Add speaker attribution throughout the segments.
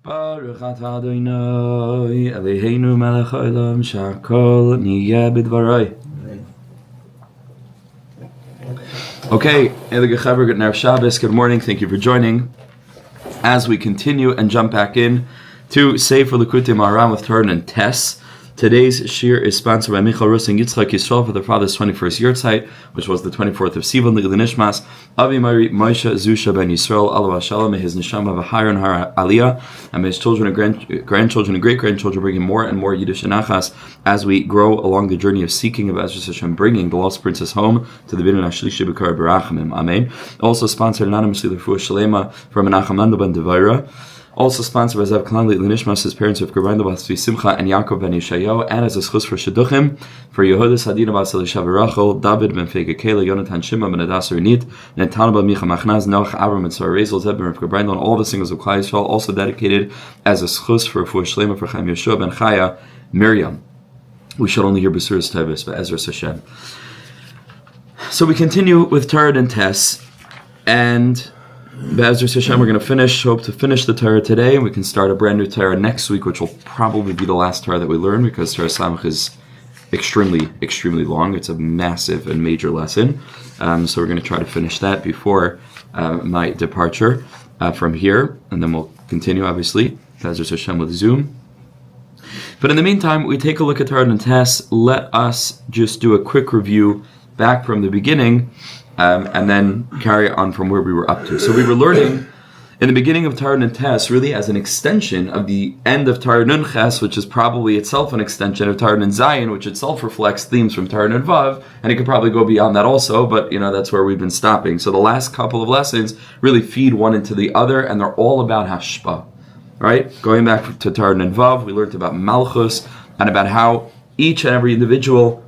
Speaker 1: Baruch atah Adonai Eloheinu melech haolam shehakol niyeh b'dvarai. Okay, good morning. Thank you for joining. As we continue and jump back in to Sefer Likutei Moharan with Torah and Tess. Today's shir is sponsored by Meechal and Yitzchak Yisrael for their father's 21st yahrzeit, which was the 24th of Sivan, Likutei Nishmas, Avi Mari Moshe Zusha ben Yisrael, Alav Shalom, may his neshama have a higher and higher aliya, and may his children and grandchildren and great-grandchildren bring him more and more Yiddishe Nachas as we grow along the journey of seeking of Ezra Hashem, bringing the lost princess home to the binyan hashlishi b'kar barachamim. Amen. Also sponsored anonymously the Refuah Shalema from Menachem Mendel ben Devira. Also sponsored by Zev Klanli Lenishmas, his parents of Barindel Simcha and Ya'akov ben Yeshעיהו, and as a schus for shidduchim for Yehudis, Adina Elisheva, Rochel, Dovid ben Fayga, Kayla, Yonatan, Shimon ben Hadassah, Ronit, Netanel ben Micha Mahnaz, Avram and Rezel, Zeb ben Barindel, and all the singles of Chaya Miriam, also dedicated as a schus for Refuah for Chaim Yehoshua ben Chaya Miriam. We shall only hear Besuras Tevis, but Ezra Hashem. So we continue with Torah and Tess, and Be'ezras Hashem, we're going to hope to finish the Torah today, and we can start a brand new Torah next week, which will probably be the last Torah that we learn, because Torah Samach is extremely, extremely long. It's a massive and major lesson. So we're going to try to finish that before my departure from here, and then we'll continue, obviously, Be'ezras Hashem with Zoom. But in the meantime, we take a look at Torah and Tess. Let us just do a quick review back from the beginning, and then carry on from where we were up to. So we were learning in the beginning of Torah and Tess really as an extension of the end of Torah Nun Ches, which is probably itself an extension of Torah and Zayin, which itself reflects themes from Torah and Vav, and it could probably go beyond that also, but that's where we've been stopping. So the last couple of lessons really feed one into the other, and they're all about hashpa. Right? Going back to Torah and Vav, we learned about Malchus, and about how each and every individual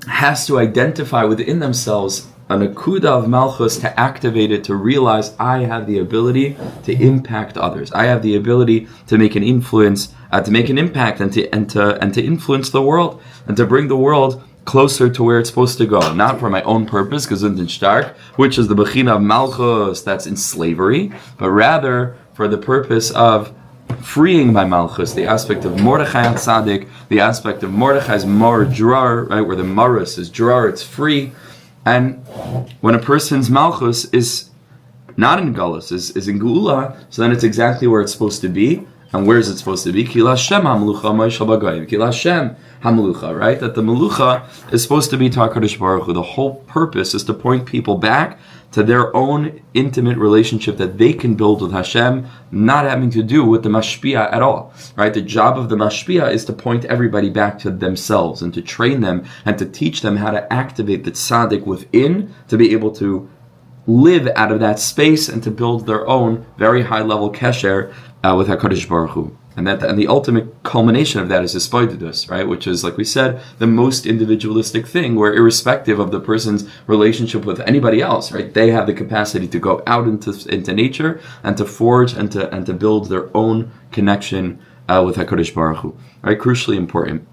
Speaker 1: has to identify within themselves a nakuda of Malchus to activate it, to realize I have the ability to impact others. I have the ability to make an influence, to make an impact, and to influence the world, and to bring the world closer to where it's supposed to go. Not for my own purpose, gesund and stark, which is the bechina of Malchus, that's in slavery, but rather for the purpose of freeing my Malchus, the aspect of Mordechai and Tzaddik, the aspect of Mordechai's Mar Drar, right, where the Maris is Drar, it's free. And when a person's Malchus is not in Galus, is in Geula, so then it's exactly where it's supposed to be. And where is it supposed to be? Ki Lashem HaMelucha Moishal Bagayim. Ki Lashem HaMelucha, right? That the Melucha is supposed to be HaKadosh Baruch Hu. The whole purpose is to point people back to their own intimate relationship that they can build with Hashem, not having to do with the mashpia at all, right? The job of the mashpia is to point everybody back to themselves and to train them and to teach them how to activate the tzaddik within to be able to live out of that space and to build their own very high-level kesher with HaKadosh Baruch Hu. And the ultimate culmination of that is hispaidus, right? Which is, like we said, the most individualistic thing, where irrespective of the person's relationship with anybody else, right, they have the capacity to go out into nature and to forge and to build their own connection with HaKadosh Baruch Hu, right? Crucially important.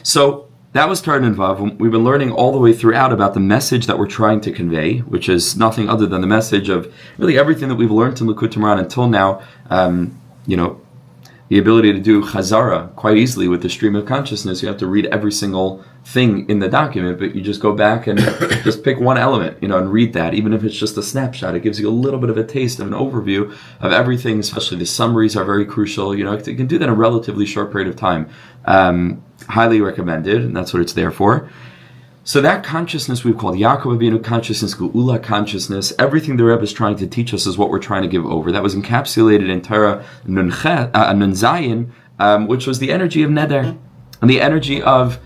Speaker 1: So that was Torah and Vav. We've been learning all the way throughout about the message that we're trying to convey, which is nothing other than the message of really everything that we've learned in Likutei Moharan until now. The ability to do chazara quite easily with the stream of consciousness. You have to read every single thing in the document, but you just go back and just pick one element, and read that. Even if it's just a snapshot, it gives you a little bit of a taste of an overview of everything, especially the summaries are very crucial. You can do that in a relatively short period of time. Highly recommended, and that's what it's there for. So that consciousness we've called Yaakov Avinu consciousness, Geula consciousness, everything the Rebbe is trying to teach us is what we're trying to give over. That was encapsulated in Torah Nun Zayin, which was the energy of Neder, and the energy of...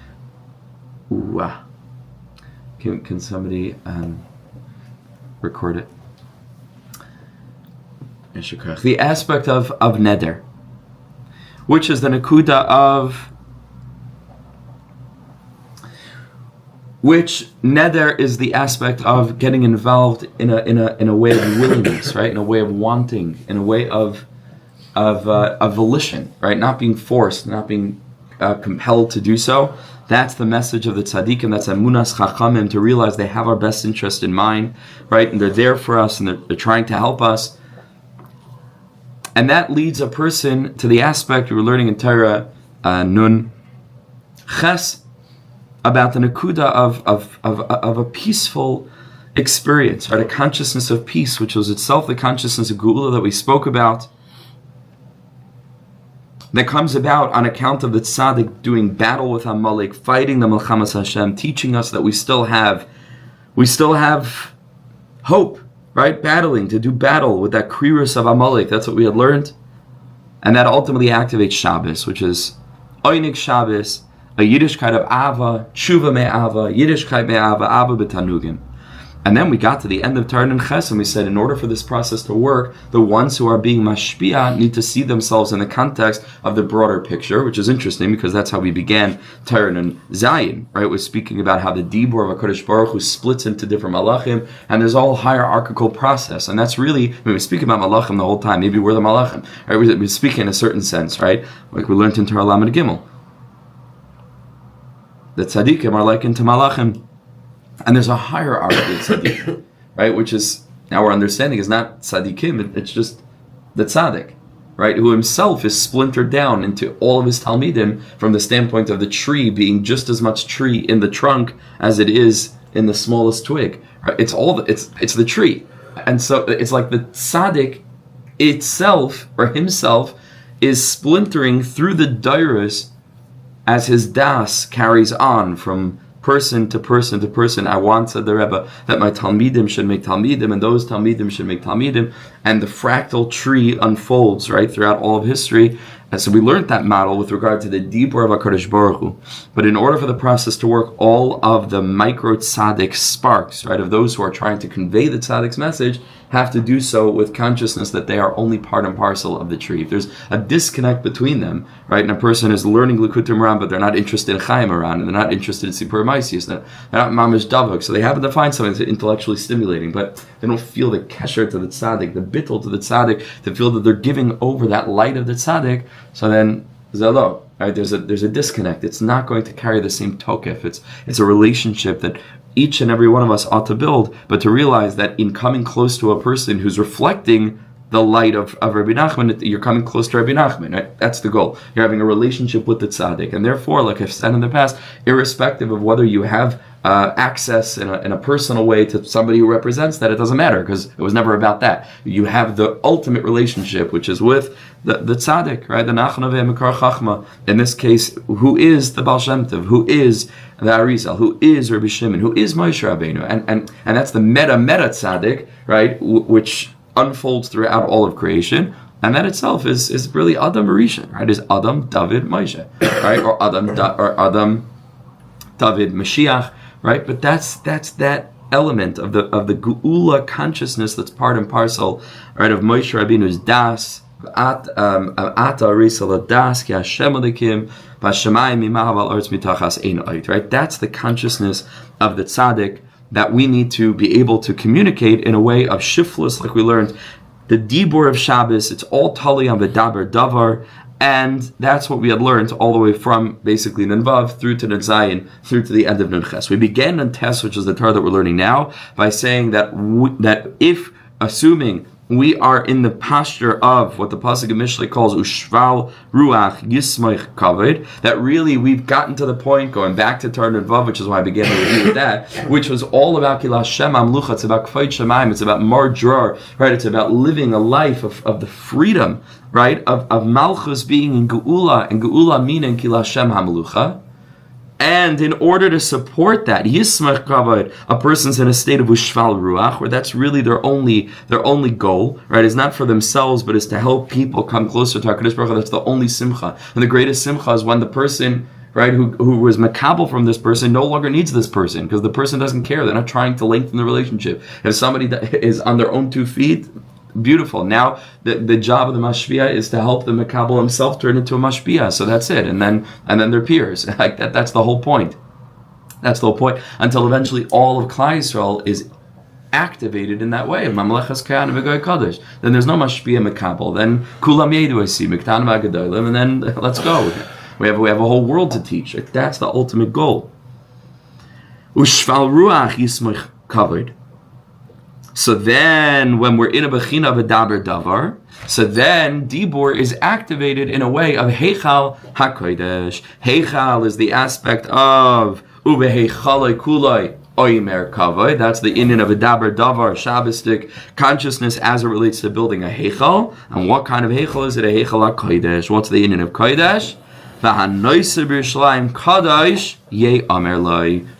Speaker 1: Can somebody record it? The aspect of Neder, which is the Nakuda of... Which neder is the aspect of getting involved in a way of willingness, right? In a way of wanting, in a way of volition, right? Not being forced, not being compelled to do so. That's the message of the tzaddikim. That's emunas chachamim, to realize they have our best interest in mind, right? And they're there for us, and they're trying to help us. And that leads a person to the aspect we were learning in Torah, nun ches, about the nakuda of a peaceful experience, right? A consciousness of peace, which was itself the consciousness of Geula that we spoke about, that comes about on account of the tzaddik doing battle with Amalek, fighting the Melchamas Hashem, teaching us that we still have hope, right? Battling, to do battle with that kriris of Amalek. That's what we had learned. And that ultimately activates Shabbos, which is Oynik Shabbos, a Yiddishkeit of Ava, Tshuva me'ava, Yiddishkeit me'ava, Ava b'tanugim. And then we got to the end of Torah and Ches, and we said, in order for this process to work, the ones who are being mashpia need to see themselves in the context of the broader picture, which is interesting because that's how we began Torah and Zayin, right? We're speaking about how the Dibur of HaKadosh Baruch Hu splits into different malachim, and there's a whole hierarchical process. And that's really, we speak about malachim the whole time, maybe we're the malachim, right? We speak in a certain sense, right? Like we learned in Torah Lamed Gimel. The tzaddikim are likened to malachim. And there's a hierarchy of tzaddik, right? Which is, our understanding is not tzaddikim, it's just the tzaddik, right? Who himself is splintered down into all of his talmidim from the standpoint of the tree being just as much tree in the trunk as it is in the smallest twig. Right? It's the tree. And so it's like the tzaddik itself, or himself, is splintering through the dairas as his das carries on from person to person to person. I want, said the Rebbe, that my Talmidim should make Talmidim, and those Talmidim should make Talmidim, and the fractal tree unfolds, right, throughout all of history. And so we learned that model with regard to the Dibur of HaKadosh Baruch Hu. But in order for the process to work, all of the micro tzaddik sparks, right, of those who are trying to convey the tzaddik's message, have to do so with consciousness that they are only part and parcel of the tree. If there's a disconnect between them, right, and a person is learning Likutei Moharan, but they're not interested in Chaya Miriam, and they're not interested in Sipur Maisius, they're not Mamish Davuk, so they happen to find something that's intellectually stimulating, but they don't feel the kesher to the tzaddik, the bittul to the tzaddik, to feel that they're giving over that light of the tzaddik. So then, zelo, right? There's a disconnect. It's not going to carry the same tokef. It's a relationship that each and every one of us ought to build, but to realize that in coming close to a person who's reflecting the light of Rabbi Nachman, you're coming close to Rabbi Nachman, right? That's the goal. You're having a relationship with the tzaddik, and therefore, like I've said in the past, irrespective of whether you have access in a personal way to somebody who represents that, it doesn't matter, because it was never about that. You have the ultimate relationship, which is with the tzaddik, right? The Nachnaveh Mekar Chachma, in this case, who is the Baal Shem Tov, who is the Arizal, who is Rabbi Shimon, who is Moshe Rabbeinu, and that's the meta tzaddik, right? Which unfolds throughout all of creation, and that itself is really Adam Rishon, right? Is Adam, David, Moshe, right? Or Adam, David, Mashiach, right? But that's that element of the Geula consciousness that's part and parcel, right? Of Moshe Rabbeinu's das, Ata Risala das ki Hashem Alekim b'Shamayim imahav al arz mitachas ein oid, right? That's the consciousness of the tzaddik that we need to be able to communicate in a way of shiftless, like we learned. The Dibur of Shabbos, it's all tali on v'daber davar, and that's what we had learned all the way from basically Nunvav through to Zayin, through to the end of Nunches. We began in Tes, which is the Torah that we're learning now, by saying that that if, assuming we are in the posture of what the Pasuk of Meechal calls Ushval Ruach Yismoich Kavod, that really we've gotten to the point, going back to Torah Nunvav, which is why I began to review with that, which was all about Kila Hashem Amlucha, it's about Kfayt Shemaim, it's about Mar Dror, right? It's about living a life of the freedom, right? Of Malchus being in Geula, and Geula meaning Kila Hashem Hamlucha. And in order to support that, Yismach Kavod, a person's in a state of Ushval Ruach, where that's really their only goal, right? Is not for themselves, but is to help people come closer to HaKadosh Baruch Hu. That's the only Simcha. And the greatest Simcha is when the person, right, who was makabel from this person no longer needs this person, because the person doesn't care. They're not trying to lengthen the relationship. If somebody is on their own 2 feet, beautiful. Now the job of the mashpia is to help the makabel himself turn into a mashpia. So that's it, and then their peers. Like that. That's the whole point. That's the whole point. Until eventually all of Klal Yisrael is activated in that way. Mamlechas Kayan v'Goy Kadosh. Then there's no mashpia makabel. Then kulam yedu I see miktan v'agadolim, and then let's go. We have a whole world to teach. Like, that's the ultimate goal. Ushval ruach yismoich kavod. So then, when we're in a bechina of a daber davar, so then dibur is activated in a way of heichal hakodesh. Heichal is the aspect of ubeheichale kulai oimer kavod. That's the inyan of a daber davar, Shabbostic consciousness as it relates to building a heichal. And what kind of heichal is it? A heichal hakodesh. What's the inyan of kodesh?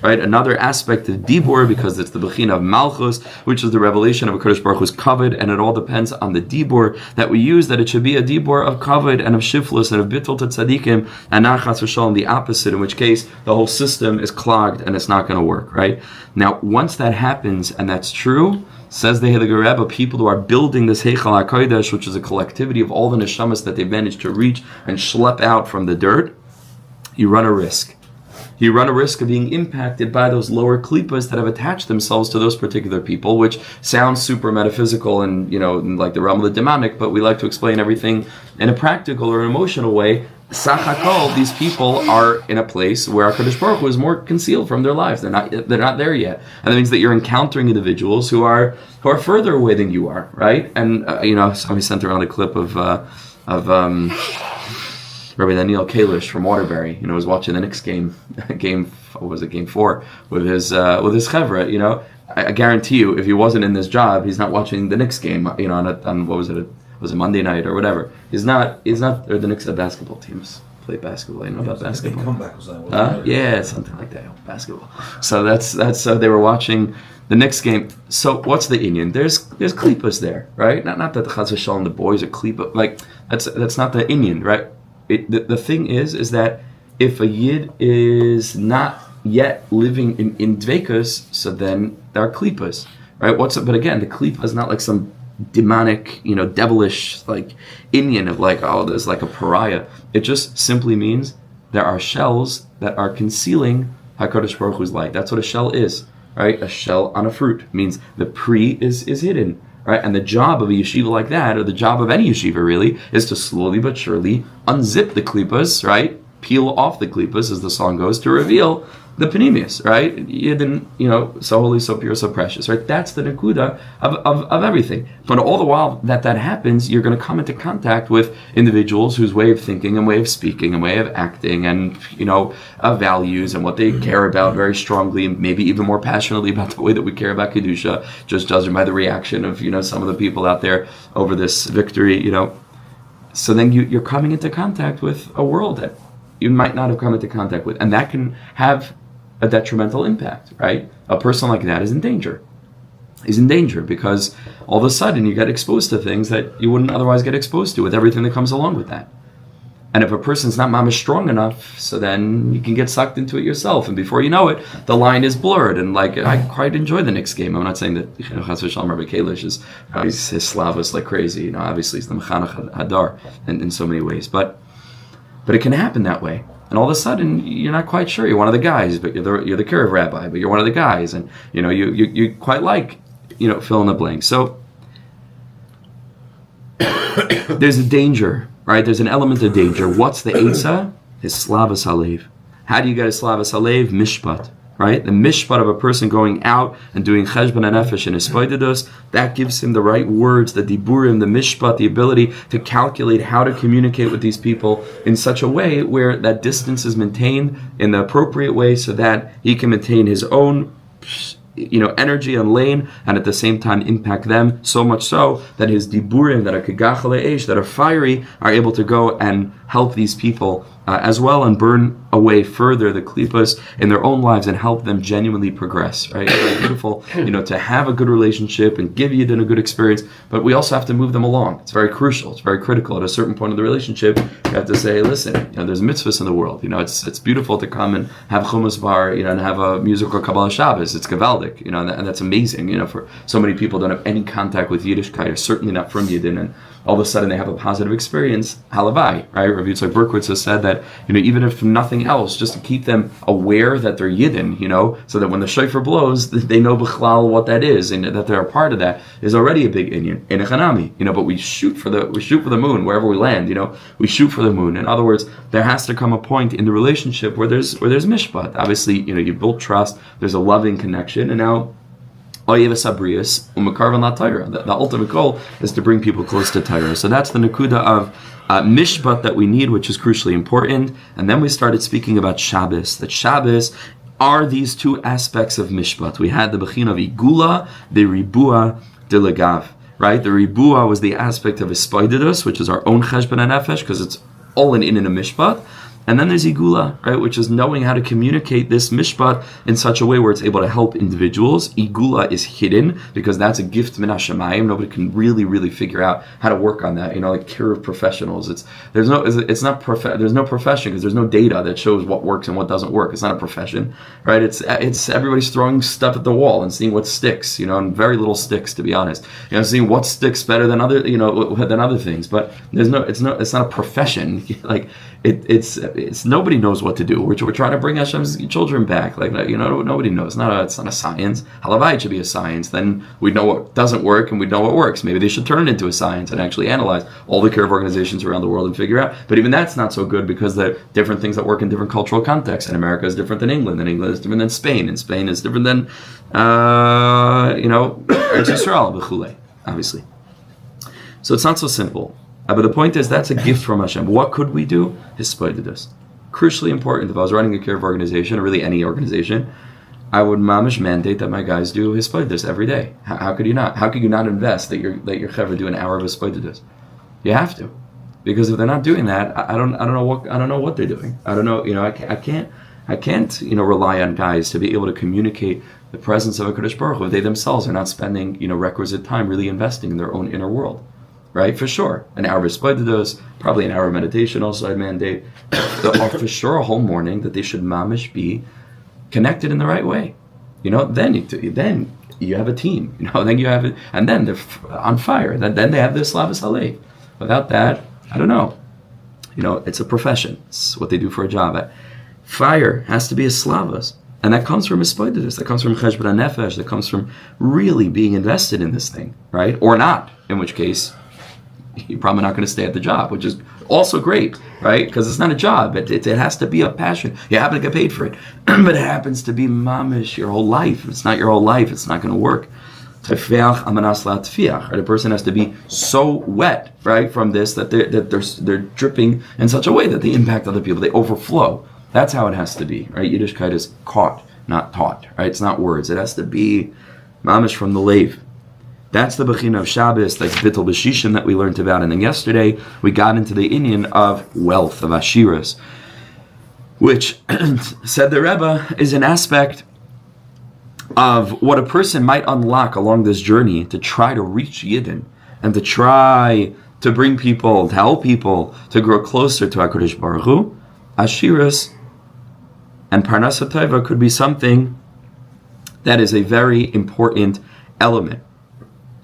Speaker 1: Right, another aspect of dibur, because it's the bechina of malchus, which is the revelation of a Kadosh Baruch Hu's kavod, and it all depends on the dibur that we use, that it should be a dibur of kavod and of shiflus and of bittul to tzadikim, and not chas v'shalom the opposite, in which case the whole system is clogged and it's not going to work. Right now, once that happens and that's true, says the Heilige Rebbe, people who are building this Heichal HaKodesh, which is a collectivity of all the neshamas that they've managed to reach and schlep out from the dirt, you run a risk. You run a risk of being impacted by those lower klippas that have attached themselves to those particular people, which sounds super metaphysical and, like the realm of the demonic, but we like to explain everything in a practical or emotional way. Sachakol, these people are in a place where HaKadosh Baruch Hu is more concealed from their lives. They're not there yet, and that means that you're encountering individuals who are further away than you are, right? And somebody sent around a clip of Rabbi Daniel Kalish from Waterbury. Was watching the Knicks game 4 with his chevra. I guarantee you, if he wasn't in this job, he's not watching the Knicks game. On what was it? Was it Monday night or whatever? He's not. Or the Knicks basketball teams play basketball. I know about basketball.
Speaker 2: Comeback was that?
Speaker 1: Yeah, something like that. Basketball. So that's so they were watching the Knicks game. So what's the inyan? There's klippas there, right? Not that the chas v'shalom the boys are klippa. Like that's not the inyan, right? The thing is that if a yid is not yet living in dvekas, so then there are klippas, right? But again, the klippa is not like some demonic, devilish, like inyan of like, oh, there's like a pariah. It just simply means there are shells that are concealing HaKadosh Baruch Hu's light. That's what a shell is, right? A shell on a fruit means the pre is hidden, right? And the job of a yeshiva like that, or the job of any yeshiva really, is to slowly but surely unzip the klippas, right? Peel off the klippas, as the song goes, to reveal the panemius, right? Yidden, so holy, so pure, so precious, right? That's the nekuda of everything. But all the while that happens, you're going to come into contact with individuals whose way of thinking and way of speaking and way of acting and, values and what they care about very strongly, and maybe even more passionately about the way that we care about Kedusha, just judging by the reaction of, some of the people out there over this victory, So then you're coming into contact with a world that you might not have come into contact with, and that can have a detrimental impact, right? A person like that is in danger. He's in danger because all of a sudden you get exposed to things that you wouldn't otherwise get exposed to, with everything that comes along with that. And if a person's not mamish strong enough, so then you can get sucked into it yourself, and before you know it, the line is blurred. And like, I quite enjoy the Knicks game. I'm not saying that Chas v'shalom Rabbi Kalish is his slavas like crazy. Obviously he's the Mechanech Hadar in so many ways, but it can happen that way. And all of a sudden, you're not quite sure. You're one of the guys, but you're the Kiruv rabbi, but you're one of the guys, and you quite like fill in the blank. So there's a danger, right? There's an element of danger. What's the eitzah? His slavas halev. How do you get a slavas halev? Mishpat. Right? The mishpat of a person going out and doing cheshbon nefesh and espoidedus, that gives him the right words, the diburim, the mishpat, the ability to calculate how to communicate with these people in such a way where that distance is maintained in the appropriate way, so that he can maintain his own energy and lane, and at the same time impact them, so much so that his diburim that are kegachale eish, that are fiery, are able to go and help these people as well, and burn away further the klippas in their own lives and help them genuinely progress, right? It's very beautiful, to have a good relationship and give Yidden a good experience, but we also have to move them along. It's very crucial. It's very critical. At a certain point of the relationship, you have to say, listen, there's mitzvahs in the world. It's beautiful to come and have chumas bar, and have a musical Kabbalah Shabbos. It's gavaldik, and that's amazing. For so many people don't have any contact with Yiddishkeit, or certainly not from Yidden, and all of a sudden they have a positive experience. Halavai, right? Rav Yitzchak Berkowitz has said that, even if nothing else, just to keep them aware that they're Yidden, so that when the shofar blows, they know b'chlal what that is, and that they're a part of that, is already a big inyan. In a chanami, but we shoot for the moon wherever we land, we shoot for the moon. In other words, there has to come a point in the relationship where there's mishpat. Obviously, you build trust, there's a loving connection, and now The ultimate goal is to bring people close to Torah. So that's the nakuda of mishpat that we need, which is crucially important. And then we started speaking about Shabbos. That Shabbos are these two aspects of mishpat. We had the bechin of igula, the ribua, de legav. Right? The ribua was the aspect of ispaididus, which is our own cheshbon nefesh, because it's all in a mishpat. And then there's igula, right, which is knowing how to communicate this mishpat in such a way where it's able to help individuals. Igula is hidden because that's a gift min hashamayim. Nobody can really figure out how to work on that. Like care of professionals. There's no profession because there's no data that shows what works and what doesn't work. It's not a profession, right? It's everybody's throwing stuff at the wall and seeing what sticks. And very little sticks, to be honest. Seeing what sticks better than other things. But it's not a profession. Like it's nobody knows what to do. We're trying to bring Hashem's children back. Nobody knows. It's not a science. Halavai should be a science. Then we know what doesn't work and we know what works. Maybe they should turn it into a science and actually analyze all the care of organizations around the world and figure out. But even that's not so good because there are different things that work in different cultural contexts. And America is different than England. And England is different than Spain. And Spain is different than, Eretz Yisrael, b'chulei, obviously. So it's not so simple. But the point is, that's a gift from Hashem. What could we do? Hispaididus. Crucially important. If I was running a care of organization, or really any organization, I would mamish mandate that my guys do hispaididus every day. How could you not? How could you not invest that your chevra do an hour of hispaididus? You have to, because if they're not doing that, I don't know what they're doing. I don't know. I can't rely on guys to be able to communicate the presence of a Kadosh Baruch Hu if they themselves are not spending requisite time really investing in their own inner world. Right, for sure. An hour of hispaididus, probably an hour of meditation also I'd mandate. Or for sure a whole morning that they should mamish be connected in the right way. Then you have a team. Then you have it, and then they're on fire. Then they have this slavas halei. Without that, I don't know. It's a profession. It's what they do for a job. Fire has to be a slavas. And that comes from hispaididus. That comes from cheshbon nefesh. That comes from really being invested in this thing, right? Or not, in which case you're probably not going to stay at the job, which is also great, right? Because it's not a job. It has to be a passion. You happen to get paid for it. But it happens to be mamish your whole life. If it's not your whole life, it's not going to work. The person has to be so wet, right, from this that they're dripping in such a way that they impact other people. They overflow. That's how it has to be, right? Yiddishkeit is caught, not taught, right? It's not words. It has to be mamish from the lave. That's the bechin of Shabbos, like bittul b'shishim that we learned about. And then yesterday, we got into the inyan of wealth, of ashiras, which, said the Rebbe, is an aspect of what a person might unlock along this journey to try to reach Yidden and to try to bring people, to help people to grow closer to HaKadosh Baruch Hu. Ashiras and Parnasa Tova could be something that is a very important element.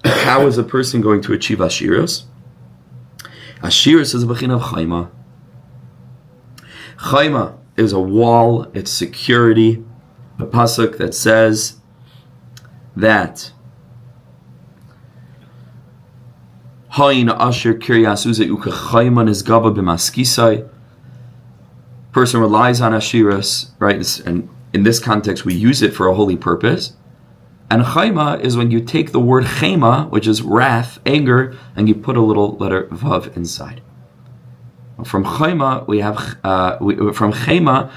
Speaker 1: How is a person going to achieve Ashiras? Ashiras is a bechin of Chayma. Chayma is a wall, it's security. A pasuk that says that Hain Asher Kiryas Uze Uke Chayman is Gaba b'maskisai. Person relies on Ashiras, right? And in this context, we use it for a holy purpose. And Chayma is when you take the word Chema, which is wrath, anger, and you put a little letter Vav inside. From Chayma we have Chayma.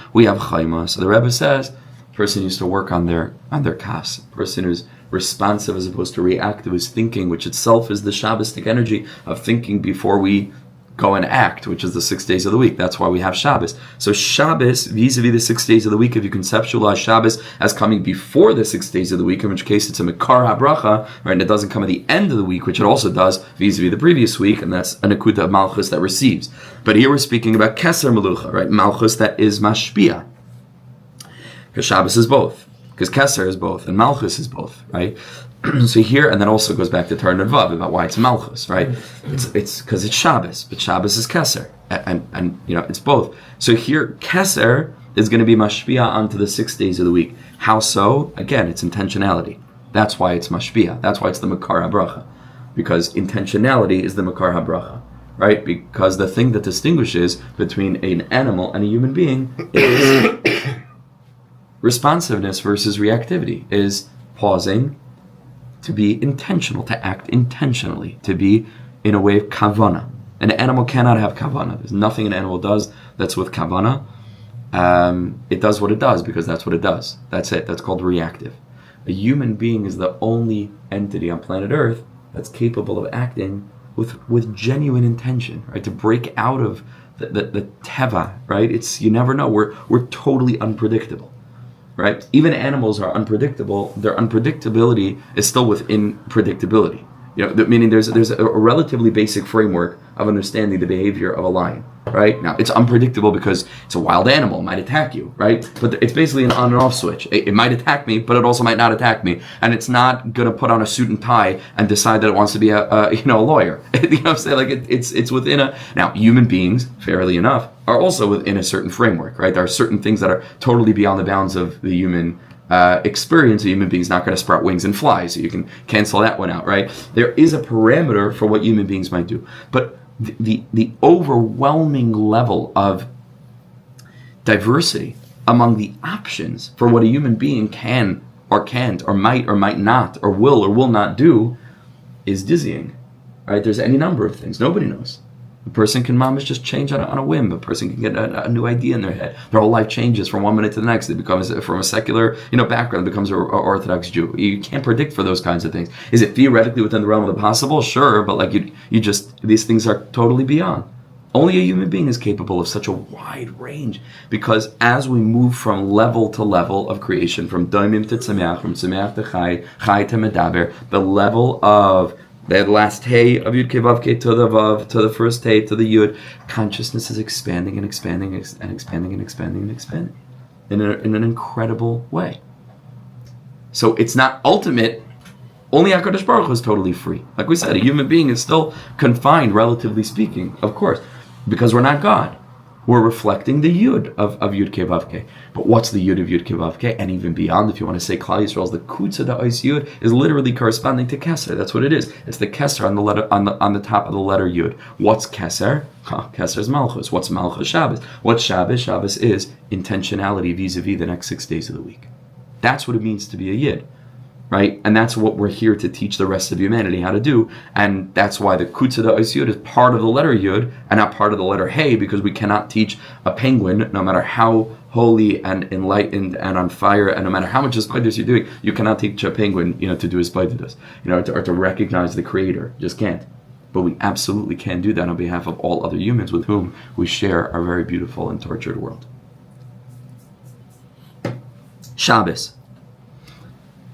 Speaker 1: So the Rebbe says, person used to work on their kas. Person who's responsive as opposed to reactive, who's thinking, which itself is the Shabbostic energy of thinking before we go and act, which is the 6 days of the week. That's why we have Shabbos. So Shabbos, vis-a-vis the 6 days of the week, if you conceptualize Shabbos as coming before the 6 days of the week, in which case it's a Mekar HaBracha, right, and it doesn't come at the end of the week, which it also does vis-a-vis the previous week, and that's a Nekuta of Malchus that receives. But here we're speaking about Keser Melucha, right, Malchus that is Mashpia. Because Shabbos is both. Because Keser is both, and Malchus is both, right? So here, and then also goes back to Torah and Vav about why it's Malchus, right? It's because it's Shabbos, but Shabbos is Keser, and it's both. So here, Keser is going to be Mashpia onto the 6 days of the week. How so? Again, it's intentionality. That's why it's Mashpia. That's why it's the Mekar HaBracha. Because intentionality is the Mekar HaBracha, right? Because the thing that distinguishes between an animal and a human being is responsiveness versus reactivity, is pausing to be intentional, to act intentionally, to be in a way of kavana. An animal cannot have kavana. There's nothing an animal does that's with kavana. It does what it does because that's what it does. That's it. That's called reactive. A human being is the only entity on planet Earth that's capable of acting with genuine intention, right? To break out of the teva, right? You never know. We're totally unpredictable, right? Even animals are unpredictable. Their unpredictability is still within predictability. Meaning there's a relatively basic framework of understanding the behavior of a lion, right? Now, it's unpredictable because it's a wild animal. It might attack you, right? But it's basically an on and off switch. It might attack me, but it also might not attack me. And it's not going to put on a suit and tie and decide that it wants to be a lawyer. You know what I'm saying? Like it's within a... Now, human beings, fairly enough, are also within a certain framework, right? There are certain things that are totally beyond the bounds of the human experience. A human being's not going to sprout wings and fly, so you can cancel that one out, right? There is a parameter for what human beings might do, but the overwhelming level of diversity among the options for what a human being can or can't or might not or will not do is dizzying, right? There's any number of things. Nobody knows. A person can just change on a whim. A person can get a new idea in their head. Their whole life changes from one minute to the next. It becomes from a secular background, becomes an Orthodox Jew. You can't predict for those kinds of things. Is it theoretically within the realm of the possible? Sure, but these things are totally beyond. Only a human being is capable of such a wide range, because as we move from level to level of creation, from daimim to tzemeach, from tzemeach to chai to medaber, the level of the last hey of Yud Kevavke to the Vav, to the first hey to the Yud, consciousness is expanding and expanding and expanding and expanding and expanding in an incredible way. So it's not ultimate. Only HaKadosh Baruch Hu is totally free. Like we said, a human being is still confined, relatively speaking, of course, because we're not God. We're reflecting the Yud of Yud Kevavke. But what's the Yud of Yud Kevavke? And even beyond, if you want to say Klal Yisrael's the Kutza da Ois Yud is literally corresponding to Keser. That's what it is. It's the Keser on the letter on the top of the letter Yud. What's Keser? Keser is Malchus. What's Malchus? Shabbos. What's Shabbos? Shabbos is intentionality vis-a-vis the next 6 days of the week. That's what it means to be a Yid. Right? And that's what we're here to teach the rest of humanity how to do. And that's why the Kutza da Ois Yud is part of the letter Yud and not part of the letter Hey, because we cannot teach a penguin, no matter how holy and enlightened and on fire, and no matter how much spiders you're doing, you cannot teach a penguin, to do as spider does, or to recognize the Creator. Just can't. But we absolutely can do that on behalf of all other humans with whom we share our very beautiful and tortured world. Shabbos.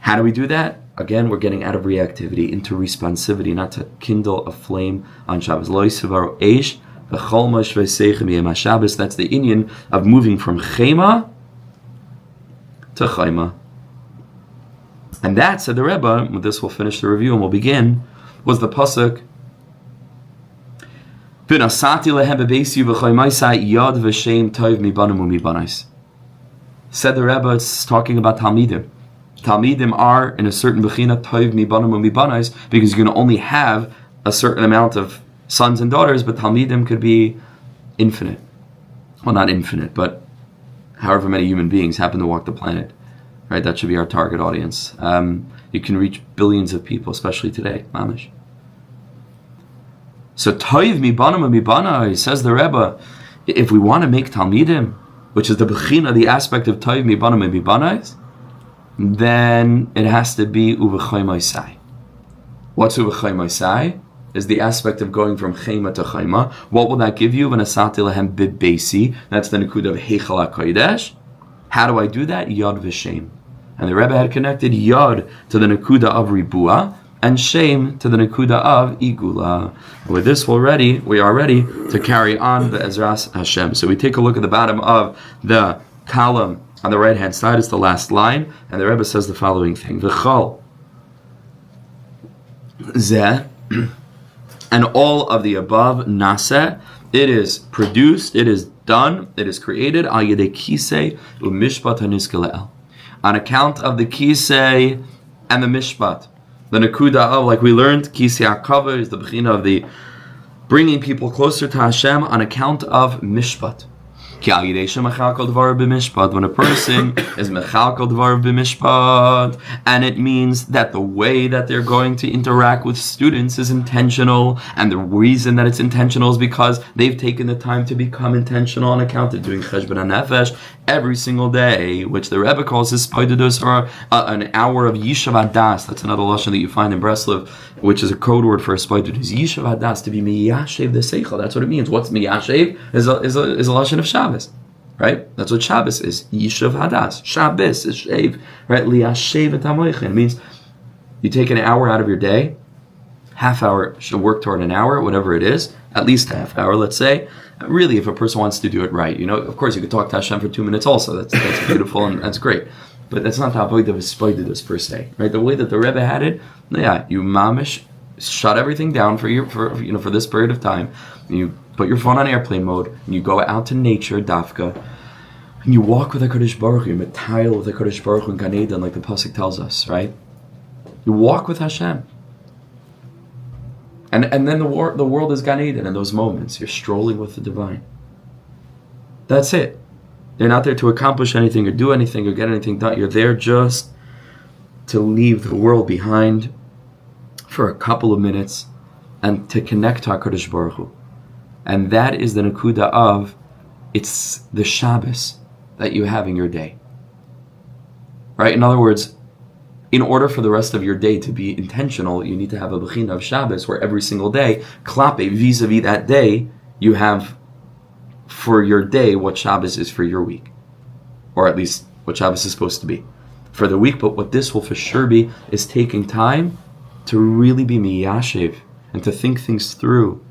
Speaker 1: How do we do that? Again, we're getting out of reactivity into responsivity, not to kindle a flame on Shabbos. That's the inyan of moving from chema to chayma. And that, said the Rebbe, with this we'll finish the review and we'll begin, was the pasuk, said the Rebbe, it's talking about Talmidim. Talmidim are in a certain bechina toiv mibanim u'mibanais, because you can only have a certain amount of sons and daughters, but Talmidim could be infinite. Well, not infinite, but however many human beings happen to walk the planet. Right? That should be our target audience. You can reach billions of people, especially today. Mamish. So toiv mibanim u'mibanais, says the Rebbe, if we want to make Talmidim, which is the bechina, the aspect of toiv mibanim u'mibanais, then it has to be uv'chai moisai. What's uv'chai moisai? Is the aspect of going from chema to chayma. What will that give you? V'nasati lehem bibesi. That's the nekuda of Heichal HaKodesh. How do I do that? Yod v'shem. And the Rebbe had connected Yod to the nekuda of Ribua and Shem to the nekuda of Igula. With this we are ready to carry on the Ezras Hashem. So we take a look at the bottom of the column on the right-hand side. Is the last line, and the Rebbe says the following thing: V'chol zeh, and all of the above, naseh, it is produced, it is done, it is created, al yedei kisei u'mishpat haniskele'el, on account of the kisei and the mishpat. The nekuda of, like we learned, kisei hakava is the bechina of the bringing people closer to Hashem on account of mishpat. When a person is Meechal dvar b'mishpat, and it means that the way that they're going to interact with students is intentional, and the reason that it's intentional is because they've taken the time to become intentional on account of doing cheshbon hanefesh every single day, which the Rebbe calls his spaidudus, or an hour of yishav hadas. That's another lashon that you find in Breslov, which is a code word for a spaidudus. Yishav hadas, to be miyashev the seichel. That's what it means. What's miyashev? Is a lashon of Shabbos, right? That's what Shabbos is. Yishav hadas. Shabbos is shave, right? Liyashev et hamoichin. It means you take an hour out of your day, half hour should work toward an hour, whatever it is, at least a half hour, let's say. Really, if a person wants to do it right, of course you could talk to Hashem for 2 minutes also. That's beautiful and that's great. But that's not the avoid of spaidudus per se, right? The way that the Rebbe had it, you mamish shut everything down for this period of time. You put your phone on airplane mode, and you go out to nature, dafka, and you walk with HaKadosh Baruch Hu, you metayel with HaKadosh Baruch Hu in Gan Eden, like the pasuk tells us, right? You walk with Hashem. And then the world is Gan Eden in those moments. You're strolling with the divine. That's it. You're not there to accomplish anything or do anything or get anything done. You're there just to leave the world behind for a couple of minutes and to connect to HaKadosh Baruch Hu. And that is the nakuda of, it's the Shabbos that you have in your day. Right? In other words, in order for the rest of your day to be intentional, you need to have a bechina of Shabbos where every single day, klape, vis-a-vis that day, you have for your day what Shabbos is for your week. Or at least what Shabbos is supposed to be for the week. But what this will for sure be is taking time to really be miyashiv and to think things through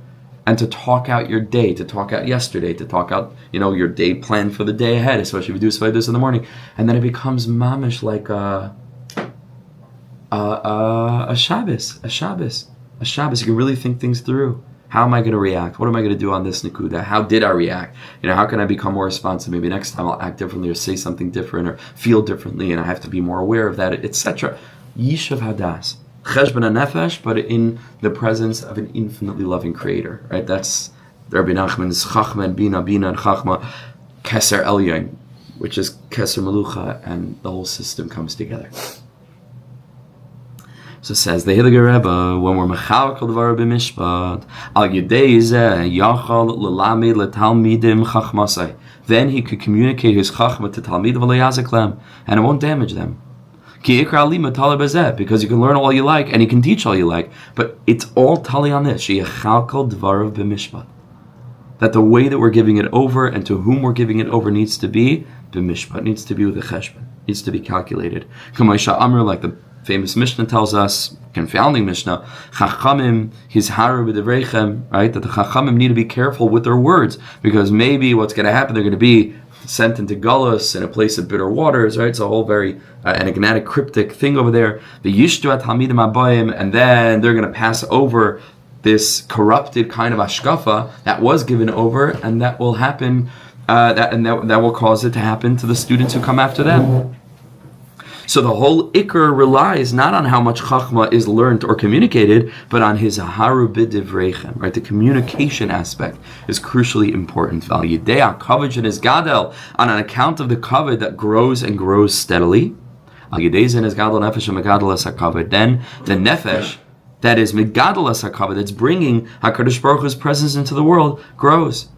Speaker 1: and to talk out your day, to talk out yesterday, to talk out, your day plan for the day ahead, especially if you do this in the morning. And then it becomes mamish like a Shabbos. You can really think things through. How am I going to react? What am I going to do on this nakuda? How did I react? How can I become more responsive? Maybe next time I'll act differently or say something different or feel differently, and I have to be more aware of that, etc. Yishav hadas. Cheshbon hanefesh, but in the presence of an infinitely loving creator. Right? That's Rabbi Nachman's chachma and bina and chachma, keser aliya, which is keser melucha, and the whole system comes together. So says the Hilger Rebbe, when we're Meechal dvar b'mishpat, al yedei zeh yachal l'lamed l'talmidim chachmasai. Then he could communicate his chachma to talmidim v'leyazik lem, and it won't damage them. Ki ikra li matala b'zeh, because you can learn all you like and you can teach all you like, but it's all tali on this. Sheyachal dvar b'mishpat. That the way that we're giving it over and to whom we're giving it over needs to be b'mishpat, needs to be with a cheshbon, needs to be calculated. K'maisha Amr, like the famous Mishnah tells us, confounding Mishnah, Chachamim hizharu b'devreichem, right? That the Chachamim need to be careful with their words, because maybe what's going to happen, they're going to be sent into Gullus in a place of bitter waters, right? It's a whole very enigmatic, cryptic thing over there. The Yishtu at Hamidim Abayim, and then they're going to pass over this corrupted kind of ashkafa that was given over, and that will happen, that will cause it to happen to the students who come after them. So the whole ikr relies not on how much chachma is learned or communicated, but on his haru b'divreichem, right? The communication aspect is crucially important. Val yidei kavod and his gadel, on an account of the kavod that grows and grows steadily. Al yidei zen his gadol nefesh and megadol es hakavod. Then the nefesh that is megadol es hakavod, that's bringing HaKadosh Baruch Hu's presence into the world, grows.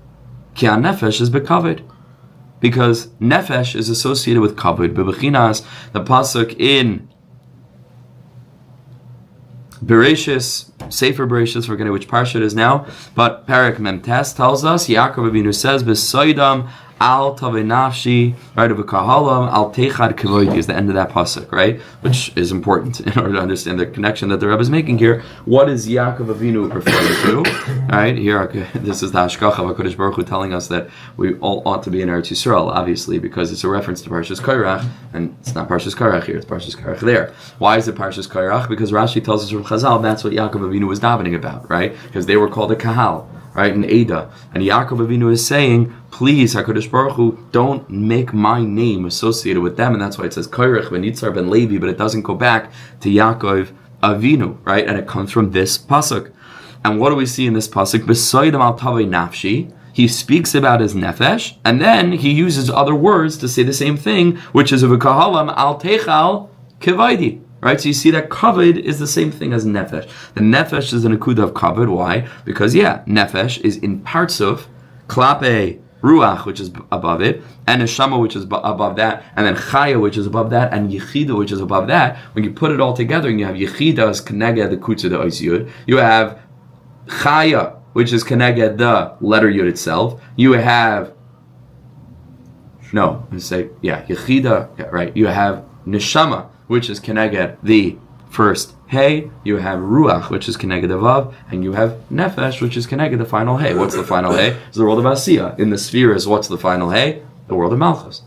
Speaker 1: Ki nefesh is bekavod. Because nefesh is associated with kavod. Bebechinas, the pasuk in Bereshis, Sefer Bereshis, forgetting which parsha it is now, but Parak Memtes tells us, Yaakov Avinu says, B'soidam al tavei nafshi, right, of a kahalam, al techad kavoidi is the end of that pasuk, right? Which is important in order to understand the connection that the Rebbe is making here. What is Yaakov Avinu referring to? Right, here, this is the Hashgacha of HaKadosh Baruch Hu telling us that we all ought to be in Eretz Yisrael, obviously, because it's a reference to Parshas Kairach, and it's not Parshas Kairach here, it's Parshas Kairach there. Why is it Parshas Kairach? Because Rashi tells us from Chazal, that's what Yaakov Avinu was davening about, right? Because they were called a kahal, right, in Ada. And Yaakov Avinu is saying, please, HaKadosh Baruch Hu, don't make my name associated with them. And that's why it says Kairach ben Yitzhar ben Levi, but it doesn't go back to Yaakov Avinu, right? And it comes from this pasuk. And what do we see in this pasuk? B'soidam al tavei nafshi. he speaks about his nefesh, and then he uses other words to say the same thing, which is v'kahalam al techal kevaidi. Right, so you see that kavod is the same thing as nefesh. The nefesh is an akuda of kavod. Why? Because nefesh is in partsuf, klape ruach, which is above it, and neshama, which is above that, and then chaya, which is above that, and yechida, which is above that. When you put it all together, and you have yechida as keneged the kutza the ois yud, you have chaya, which is keneged the letter yud itself. You have yechida, right? You have neshama, which is keneged the first hey, you have ruach, which is keneged the vav, and you have nefesh, which is keneged the final hey. What's the final hey? It's the world of asiya. In the spheres, what's the final hey? The world of malchus.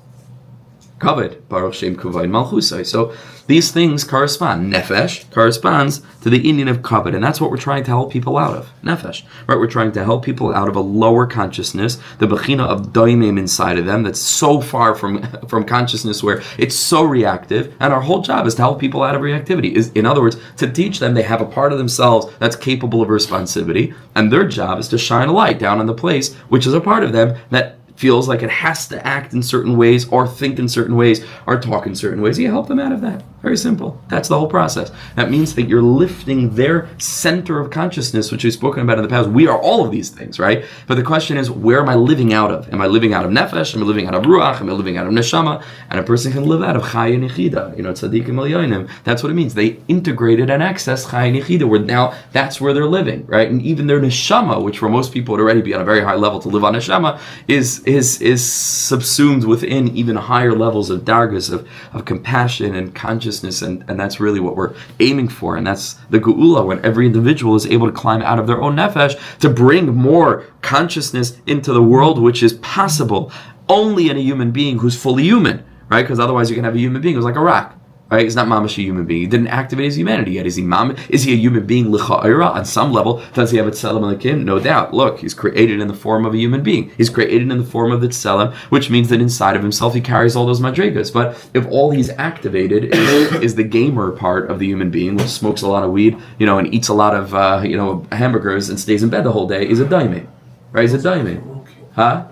Speaker 1: Kavod, baruch shem kuvayin malchusai. So these things correspond. Nefesh corresponds to the inyan of kavod, and that's what we're trying to help people out of. Nefesh, right? We're trying to help people out of a lower consciousness, the bechina of daimim inside of them that's so far from consciousness where it's so reactive, and our whole job is to help people out of reactivity. Is, in other words, to teach them they have a part of themselves that's capable of responsivity, and their job is to shine a light down on the place which is a part of them that feels like it has to act in certain ways or think in certain ways or talk in certain ways. You help them out of that. Very simple. That's the whole process. That means that you're lifting their center of consciousness, which we've spoken about in the past. We are all of these things, right? But the question is, where am I living out of? Am I living out of nefesh? Am I living out of ruach? Am I living out of neshama? And a person can live out of chaya and yechida. Tzadikim elyonim. That's what it means. They integrated and accessed chaya and yechida, where now that's where they're living, right? And even their neshama, which for most people would already be on a very high level to live on neshama, is subsumed within even higher levels of dargas of compassion and consciousness, and that's really what we're aiming for, and that's the geula, when every individual is able to climb out of their own nefesh to bring more consciousness into the world, which is possible only in a human being who's fully human, right? Because otherwise you can have a human being who's like a rock. Right? He's not mamash a human being. He didn't activate his humanity yet. Is he a human being l'cha'ira? On some level, does he have a tzelem elikim? No doubt. Look, he's created in the form of a human being. He's created in the form of the tzelem, which means that inside of himself he carries all those madrigas. But if all he's activated is the gamer part of the human being, which smokes a lot of weed, and eats a lot of hamburgers and stays in bed the whole day, is a daime. Right? He's a daime. Huh?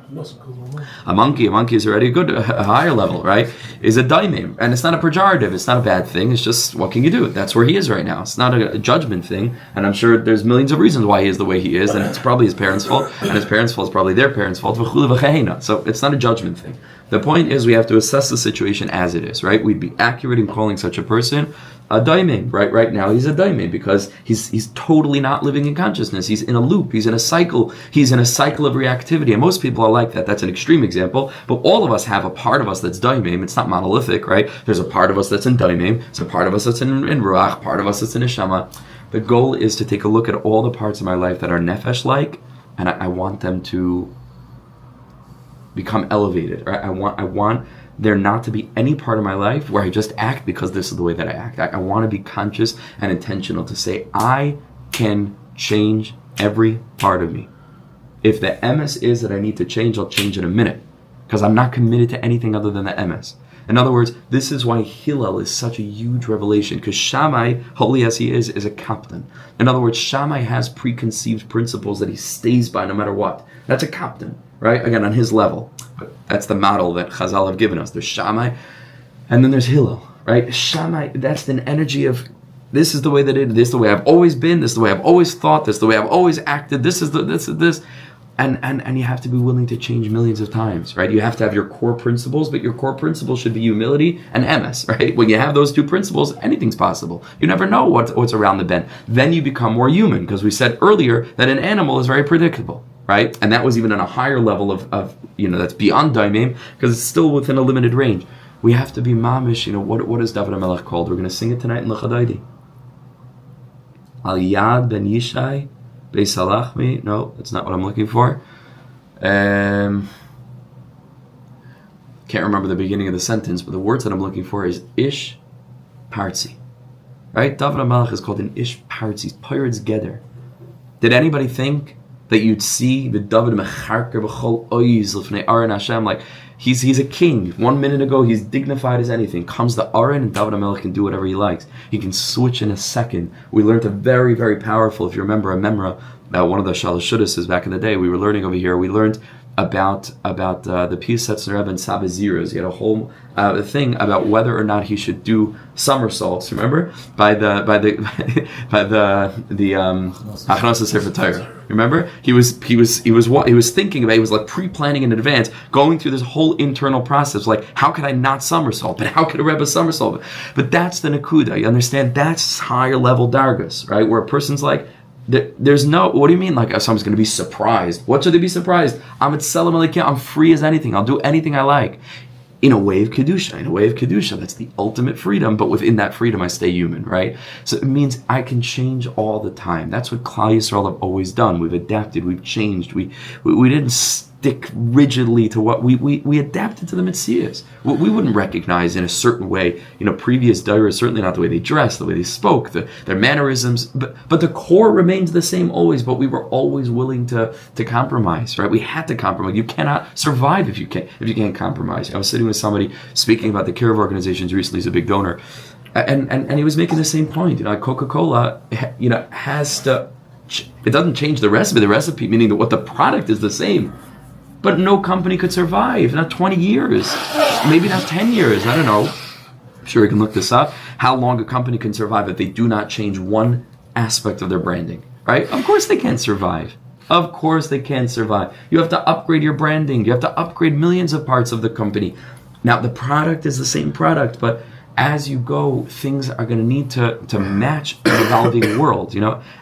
Speaker 1: A monkey is already a higher level, right? Is a daimim, and it's not a pejorative. It's not a bad thing. It's just, what can you do? That's where he is right now. It's not a judgment thing, and I'm sure there's millions of reasons why he is the way he is, and it's probably his parents' fault, and his parents' fault is probably their parents' fault. So it's not a judgment thing. The point is, we have to assess the situation as it is, right? We'd be accurate in calling such a person a daimim, right? Right now he's a daimim because he's totally not living in consciousness. He's in a loop. He's in a cycle. He's in a cycle of reactivity, and most people are like that. That's an extreme example, but all of us have a part of us that's daimim. It's not monolithic, right? There's a part of us that's in daimim. There's a part of us that's in ruach. Part of us that's in neshama. The goal is to take a look at all the parts of my life that are nefesh-like, and I want them to become elevated. Right? I want there not to be any part of my life where I just act because this is the way that I act. I want to be conscious and intentional to say, I can change every part of me. If the MS is that I need to change, I'll change in a minute, because I'm not committed to anything other than the MS. In other words, this is why Hillel is such a huge revelation, because Shammai, holy as he is a captain. In other words, Shammai has preconceived principles that he stays by no matter what. That's a captain, right? Again, on his level. But that's the model that Chazal have given us. There's Shammai, and then there's Hillel, right? Shammai, that's an energy of, this is the way that it is, this is the way I've always been, this is the way I've always thought, this is the way I've always acted, this is this. And you have to be willing to change millions of times, right? You have to have your core principles, but your core principles should be humility and MS, right? When you have those two principles, anything's possible. You never know what's around the bend. Then you become more human, because we said earlier that an animal is very predictable, right? And that was even on a higher level of that's beyond daimim, because it's still within a limited range. We have to be mamish. What is David HaMelech called? We're going to sing it tonight in L'chadaidi. Al Yad ben Yishai. No, that's not what I'm looking for. Can't remember the beginning of the sentence, but the words that I'm looking for is Ish Partzi. Right? David HaMelech is called an Ish Partzi. He's pirates together. Did anybody think that you'd see the David Mecharker b'chol oiz l'fnei Aron Hashem, like He's a king. 1 minute ago, he's dignified as anything. Comes the Aron, and David HaMelech can do whatever he likes. He can switch in a second. We learned a very, very powerful, if you remember, a memra, one of the shidduchim back in the day. We were learning over here. We learned about the Piasets Rebbe and Saba Zeros. He had a whole thing about whether or not he should do somersaults. Remember, by the Hadassah Sefer Torah. Remember, he was thinking about. He was like pre-planning in advance, going through this whole internal process. Like, how could I not somersault? But how could a Rebbe somersault? But that's the Nakuda. You understand? That's higher level dargas, right? Where a person's like, there's no, what do you mean, like, someone's going to be surprised? What should they be surprised? I'm at Selam Alikah, I'm free as anything, I'll do anything I like. In a way of Kedusha, that's the ultimate freedom, but within that freedom I stay human, right? So it means I can change all the time. That's what Klal Yisrael have always done. We've adapted, we've changed, we didn't stick rigidly to what we adapted to the Metzias. What we wouldn't recognize in a certain way, previous dairas, certainly not the way they dressed, the way they spoke, their mannerisms, but the core remains the same always, but we were always willing to compromise, right? We had to compromise. You cannot survive if you can't compromise. I was sitting with somebody speaking about the Kiruv organizations recently. He's a big donor, and he was making the same point. Coca-Cola, has to, it doesn't change the recipe, meaning that what the product is the same. But no company could survive, not 20 years, maybe not 10 years, I don't know. I'm sure you can look this up. How long a company can survive if they do not change one aspect of their branding, right? Of course they can't survive. Of course they can't survive. You have to upgrade your branding. You have to upgrade millions of parts of the company. Now, the product is the same product, but as you go, things are going to need to match an evolving world,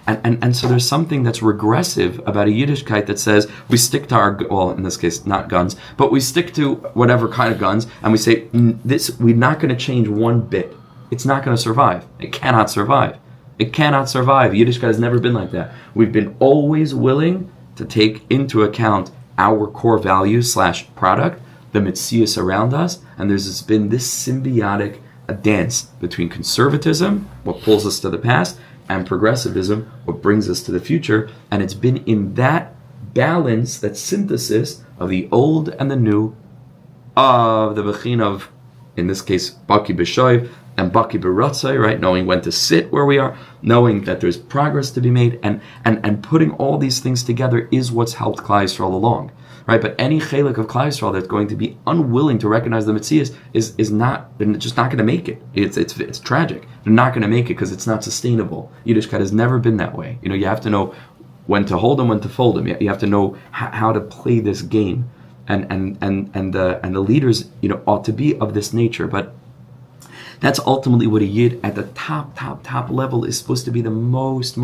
Speaker 1: and so there's something that's regressive about a Yiddishkeit that says we stick to our, well, in this case, not guns, but we stick to whatever kind of guns, and we say, we're not going to change one bit. It's not going to survive. It cannot survive. It cannot survive. Yiddishkeit has never been like that. We've been always willing to take into account our core values / product, the Metzias around us, and there's been this symbiotic a dance between conservatism, what pulls us to the past, and progressivism, what brings us to the future. And it's been in that balance, that synthesis of the old and the new, of the Bechin of, in this case, Baki B'Shoiv and Baki B'Ratzai, right? Knowing when to sit where we are, knowing that there's progress to be made, and putting all these things together is what's helped Klal Yisrael along. Right, but any chelik of Klal Yisrael that's going to be unwilling to recognize the Metzias is not, they're just not going to make it. It's tragic. They're not going to make it because it's not sustainable. Yiddishkeit has never been that way. You have to know when to hold them, when to fold them. You have to know how to play this game, and the leaders ought to be of this nature. But that's ultimately what a Yid at the top level is supposed to be, the most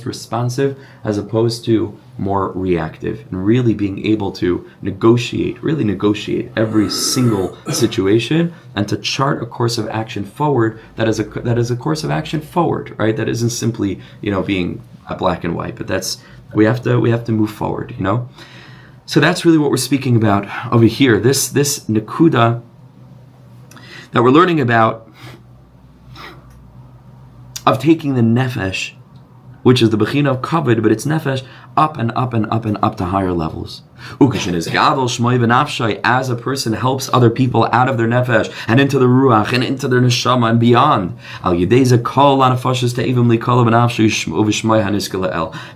Speaker 1: responsive, as opposed to more reactive, and really being able to negotiate every single situation, and to chart a course of action forward that is a course of action forward, right? That isn't simply being a black and white, but we have to move forward, So that's really what we're speaking about over here. This Nakuda that we're learning about, of taking the nefesh, which is the bechina of kavod, but it's nefesh, up and up and up and up to higher levels. As a person helps other people out of their nefesh and into the ruach and into their neshama and beyond.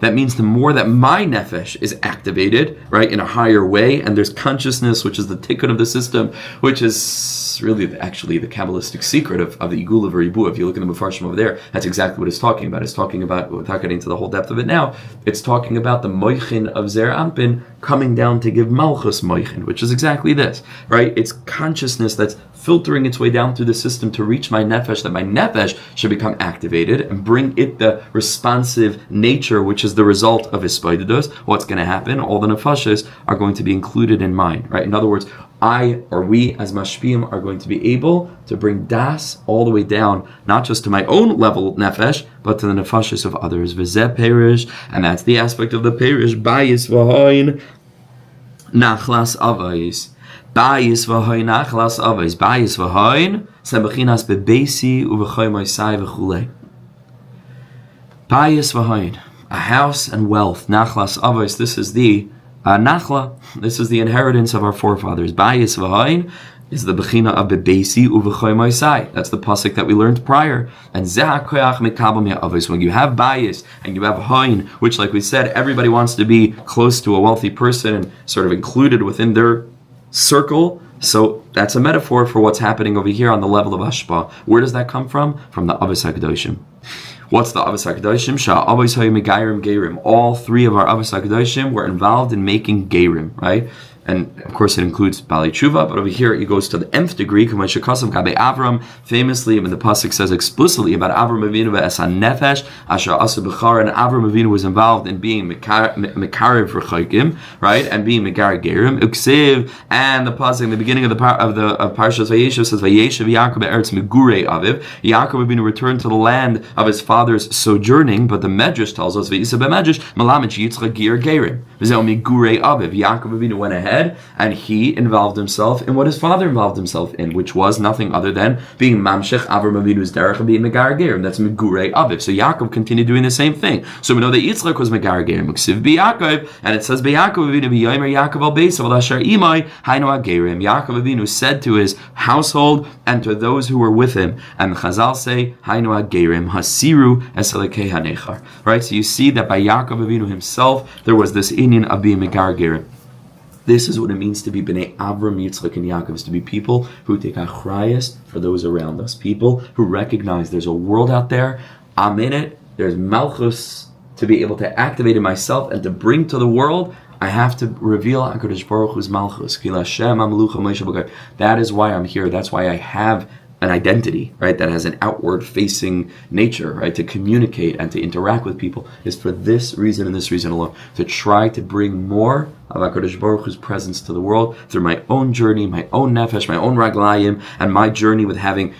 Speaker 1: That means the more that my nefesh is activated, right, in a higher way, and there's consciousness, which is the tikkun of the system, which is really actually the Kabbalistic secret of the Igul of Ribu. If you look at the Mefarshim over there, that's exactly what it's talking about. It's talking about, without getting into the whole depth of it now, it's talking about the moichin of Zer Ampin coming down to give Malchus moichin, which is exactly this, right? It's consciousness that's filtering its way down through the system to reach my nefesh, that my nefesh should become activated and bring it the responsive nature, which is the result of hispaidus. What's going to happen? All the nefashos are going to be included in mine, right? In other words, we as mashpiyim are going to be able to bring das all the way down, not just to my own level nefesh, but to the nefashos of others. V'zeh perish, and that's the aspect of the perish. Bayis v'hoin nachlas avos. Bayis v'hoin nachlas avos. Bayis v'hoin sebechinas bebeisi u'v'choy moisai v'chulei. Bayis v'hoin, a house and wealth. Nachlas avos. This is the Nachla, this is the inheritance of our forefathers. Bayis v'hain is the bechina of bebeisi uvechoy moisai. That's the pasuk that we learned prior. And zehakoyach mikabel me'avos. When you have bayis and you have hain, which, like we said, everybody wants to be close to a wealthy person and sort of included within their circle. So that's a metaphor for what's happening over here on the level of hashpa. Where does that come from? From the Avos HaKadoshim. What's the Avos HaKadoshim? Sha'avos hayim geirim geirim. All three of our Avos HaKadoshim were involved in making geirim, right? And of course it includes Bali Tshuva, but over here it goes to the nth degree. Famously, when the pasuk says explicitly about Avram Avinu ve'esan nefesh asher asa b'char, and Avram Avinu was involved in being mekarev for chaykim, right, and being megar gerim. Uksiv, and the pasuk in the beginning of Parshas Vayeshev says Vayeshev Ya'akov be'eretz megurei aviv. Ya'akov Avinu returned to the land of his father's sojourning, but the Medrash tells us Vayisa be'Medrash Malamich Yitzchak gir gerim v'zeh megurei aviv. Ya'akov Avinu went ahead and he involved himself in what his father involved himself in, which was nothing other than being mamshech Avram Avinu's derech and being megar gerim. That's megurei aviv. So Yaakov continued doing the same thing. So we know that Yitzchak was megar gerim. Uksiv b'Yaakov, and it says b'Yaakov Avinu b'yomer Yaakov al beisav al asher imai hainu agerim. Yaakov Avinu said to his household and to those who were with him, and Chazal say hainu agerim hasiru es elekei hanechar. Right. So you see that by Yaakov Avinu himself there was this inyan of being megar gerim. This is what it means to be Bnei Avram, Yitzchak, and Yaakov, is to be people who take achrayas for those around us, people who recognize there's a world out there, I'm in it, there's malchus to be able to activate in myself and to bring to the world. I have to reveal HaKadosh Baruch Hu's malchus. That is why I'm here. That's why I have an identity, right, that has an outward-facing nature, right, to communicate and to interact with people, is for this reason and this reason alone, to try to bring more of HaKadosh Baruch Hu's presence to the world through my own journey, my own nefesh, my own raglayim, and my journey with having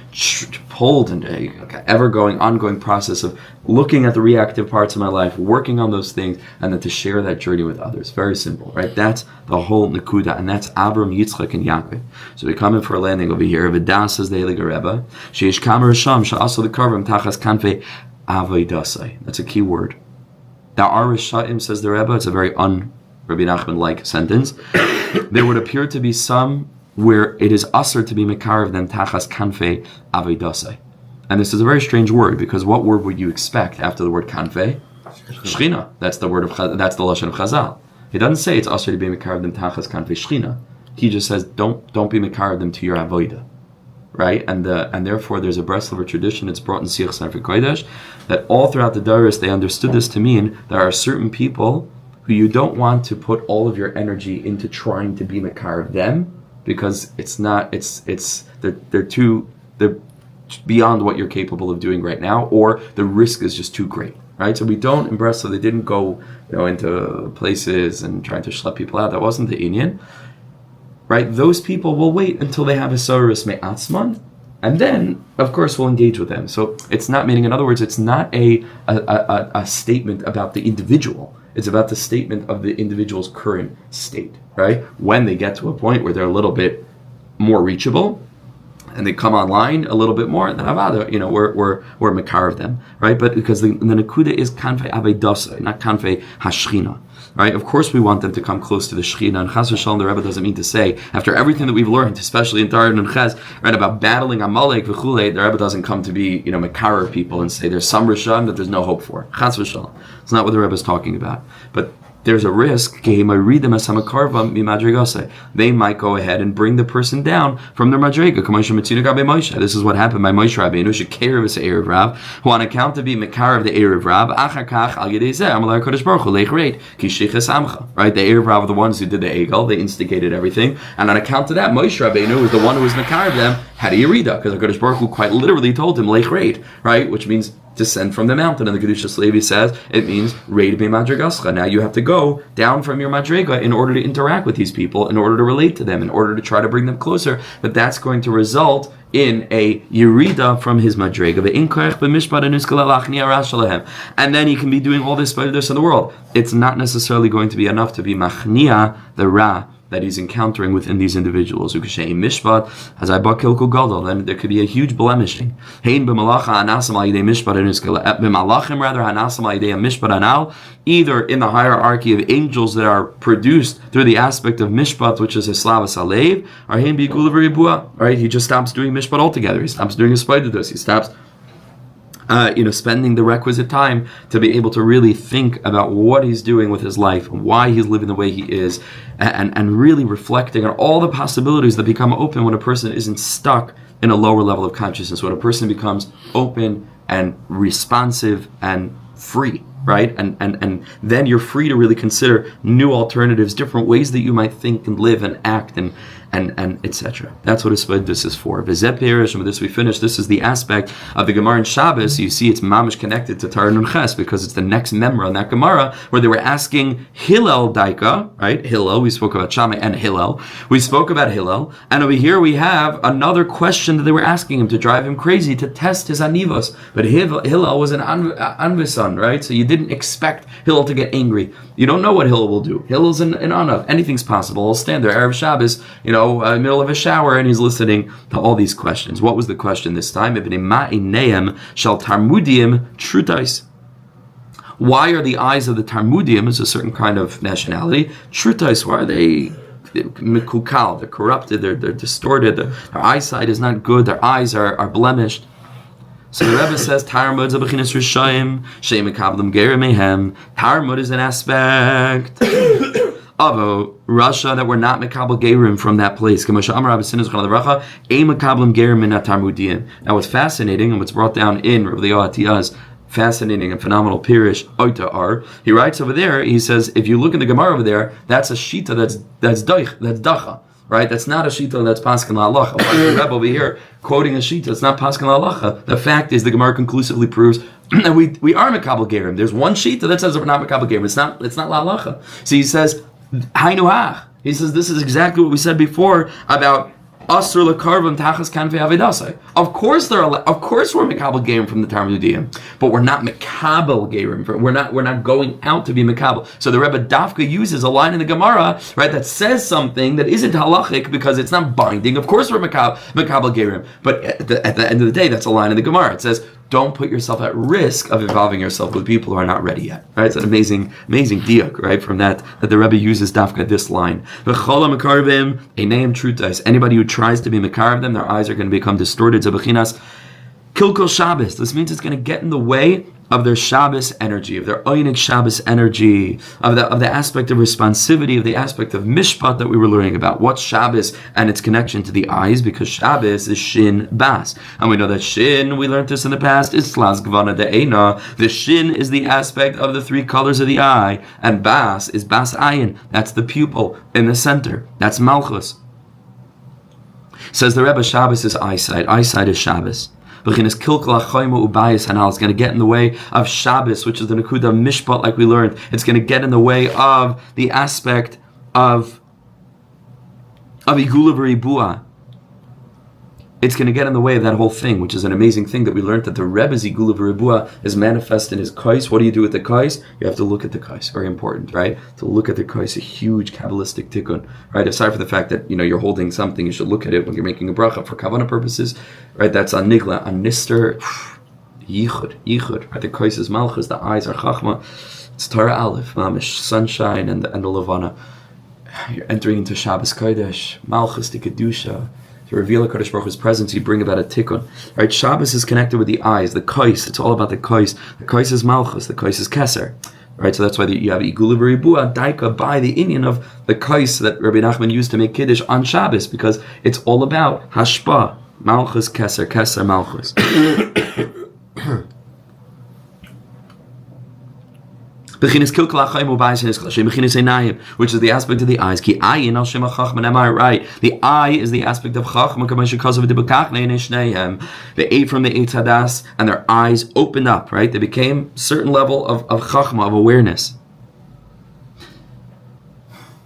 Speaker 1: pulled into an ever-going, ongoing process of looking at the reactive parts of my life, working on those things, and then to share that journey with others. Very simple, right? That's the whole Nakuda, and that's Avram, Yitzchak, and Yaakov. So we come in for a landing over here. Hadassah is the Helig Rebbe. Sheish Kamer Sham, Sha'asa the Karvam, Tachas Kanfe, Avaydasai. That's a key word. Now, our Rishaim, says the Rebbe, it's a very Rabbi Nachman-like sentence. There would appear to be some where it is usher to be mekarev them tachas kanfe avedasai. And this is a very strange word, because what word would you expect after the word kanfe? Shechina. That's the word of that's the lashon of Chazal. He doesn't say it's usher to be mekarev them tachas kanfe shechina. He just says don't be mekarev them to your avodah. Right? And therefore there's a Breslover tradition, it's brought in Siach Sanfei Kodesh, that all throughout the Doros they understood this to mean there are certain people who you don't want to put all of your energy into trying to be mekarev them, because they're beyond what you're capable of doing right now, or the risk is just too great, right? So we don't embrace, so they didn't go, into places and trying to schlep people out. That wasn't the inyan, right? Those people will wait until they have a soros me'atzman, and then, of course, we'll engage with them. So it's not meaning, in other words, it's not a statement about the individual. It's about the statement of the individual's current state, right? When they get to a point where they're a little bit more reachable, and they come online a little bit more, then avada, we're mekarev them, right? But because the nekuda is kanfei avedasa, not kanfei hashchina, right? Of course, we want them to come close to the shechina, and chas v'shalom, the Rebbe doesn't mean to say, after everything that we've learned, especially in Torah and Ches, right, about battling Amalek v'chulei, the Rebbe doesn't come to be, mekarev people and say there's some rishon that there's no hope for. Chas v'shalom. It's not what the Rebbe is talking about. But there's a risk, they might go ahead and bring the person down from their madrega. This is what happened by Moshe Rabbeinu, Shekerav is Erev Rav, who on account to be Mekarav the Erev Rav, right? The Erev Rav are the ones who did the Egel, they instigated everything, and on account of that, Moshe Rabbeinu was the one who was Mekarav them, had a Yerida, because HaKadosh Baruch Hu quite literally told him, Lech Reit, right? Which means descend from the mountain, and the Kedushas Levi says it means Reid be Madrigascha. Now you have to go down from your Madriga in order to interact with these people, in order to relate to them, in order to try to bring them closer. But that's going to result in a Yerida from his Madriga. And then he can be doing all this in the world. It's not necessarily going to be enough to be Machnia, the Ra, that he's encountering within these individuals. Then there could be a huge blemishing. Either in the hierarchy of angels that are produced through the aspect of mishpat, which is eslavas alev, right? He just stops doing mishpat altogether. He stops doing his spider. He stops spending the requisite time to be able to really think about what he's doing with his life, why he's living the way he is, and really reflecting on all the possibilities that become open when a person isn't stuck in a lower level of consciousness, when a person becomes open and responsive and free, right? And then you're free to really consider new alternatives, different ways that you might think and live and act and etc. That's what this is for. And with this we finish. This is the aspect of the Gemara in Shabbos. You see it's mamish connected to Torah non-halachic because it's the next memra on that Gemara where they were asking Hillel Daika, right? Hillel, we spoke about Shammai and Hillel. We spoke about Hillel, and over here we have another question that they were asking him to drive him crazy, to test his anivos. But Hillel was an anvisan, right? So you didn't expect Hillel to get angry. You don't know what Hillel will do. Hillel's an anav. Anything's possible. He'll stand there, Erev Shabbos, middle of a shower, and he's listening to all these questions. What was the question this time? Why are the eyes of the Talmudim, is a certain kind of nationality, trutais? Why are they mikukal? They're corrupted, they're distorted, their eyesight is not good, their eyes are blemished. So the Rebbe says, Talmud is an aspect of Russia that we're not mekabel gerim from that place. Now what's fascinating, and what's brought down in Reb Noson's fascinating and phenomenal Pirish Oita, he writes over there, he says, if you look in the Gemara over there, that's a shita that's dacha. Right, that's not a shita that's paskin la'alacha. The Rebbe over here quoting a shita, it's not paskin la'alacha. The fact is, the Gemara conclusively proves that we are mekabel gerim. There's one shita that says that we're not mekabel gerim. It's not la'alacha. So he says, Hainu hach. He says this is exactly what we said before about asur lekarvam tachas kanfei avedasai. Of course we're mekabel gerim from the Talmudim, but we're not mekabel gerim. We're not going out to be mekabel. So the Rebbe Dafka uses a line in the Gemara, right, that says something that isn't halachic because it's not binding. Of course we're mekabel gerim, but at the end of the day, that's a line in the Gemara. It says, don't put yourself at risk of involving yourself with people who are not ready yet. Right? It's an amazing diuk, right? From that the Rebbe uses dafka this line. Anybody who tries to be mekarav them, their eyes are going to become distorted. Zabechinas kilkol Shabbos. This means it's going to get in the way of their Shabbos energy, of their Oynik Shabbos energy, of the aspect of responsivity, of the aspect of mishpat that we were learning about. What's Shabbos and its connection to the eyes? Because Shabbos is shin bas. And we know that shin, we learned this in the past, is slas gvana de'ena. The shin is the aspect of the three colors of the eye. And bas is bas ayin. That's the pupil in the center. That's malchus. Says the Rebbe, Shabbos is eyesight. Eyesight is Shabbos. It's going to get in the way of Shabbos, which is the Nakuda Mishpat, like we learned. It's going to get in the way of the aspect of Igula v'Ribua. It's going to get in the way of that whole thing, which is an amazing thing that we learned, that the Rebbe's Igula v'Ribua is manifest in his kais. What do you do with the kais? You have to look at the kais. Very important, right? To look at the kais, a huge Kabbalistic tikkun, right? Aside from the fact that, you're holding something, you should look at it when you're making a bracha for kavanah purposes, right? That's on nigla, on nister, yichud, right? The kais is malchus, the eyes are chachma. It's Torah aleph, mamish, sunshine and the levana. You're entering into Shabbos Kodesh, malchus, the kedusha. To reveal HaKadosh Baruch Hu's presence, you bring about a tikkun. Right? Shabbos is connected with the eyes, the kais. It's all about the kais. The kais is malchus. The kais is keser. Right? So that's why you have igula v'ribua daika by the inyan of the kais that Rabbi Nachman used to make kiddush on Shabbos, because it's all about hashpa, malchus, keser, malchus. Which is the aspect of the eyes. Right. The eye is the aspect of chachma. They ate from the Eitz Hadas, and their eyes opened up. Right. They became a certain level of chachma, of awareness.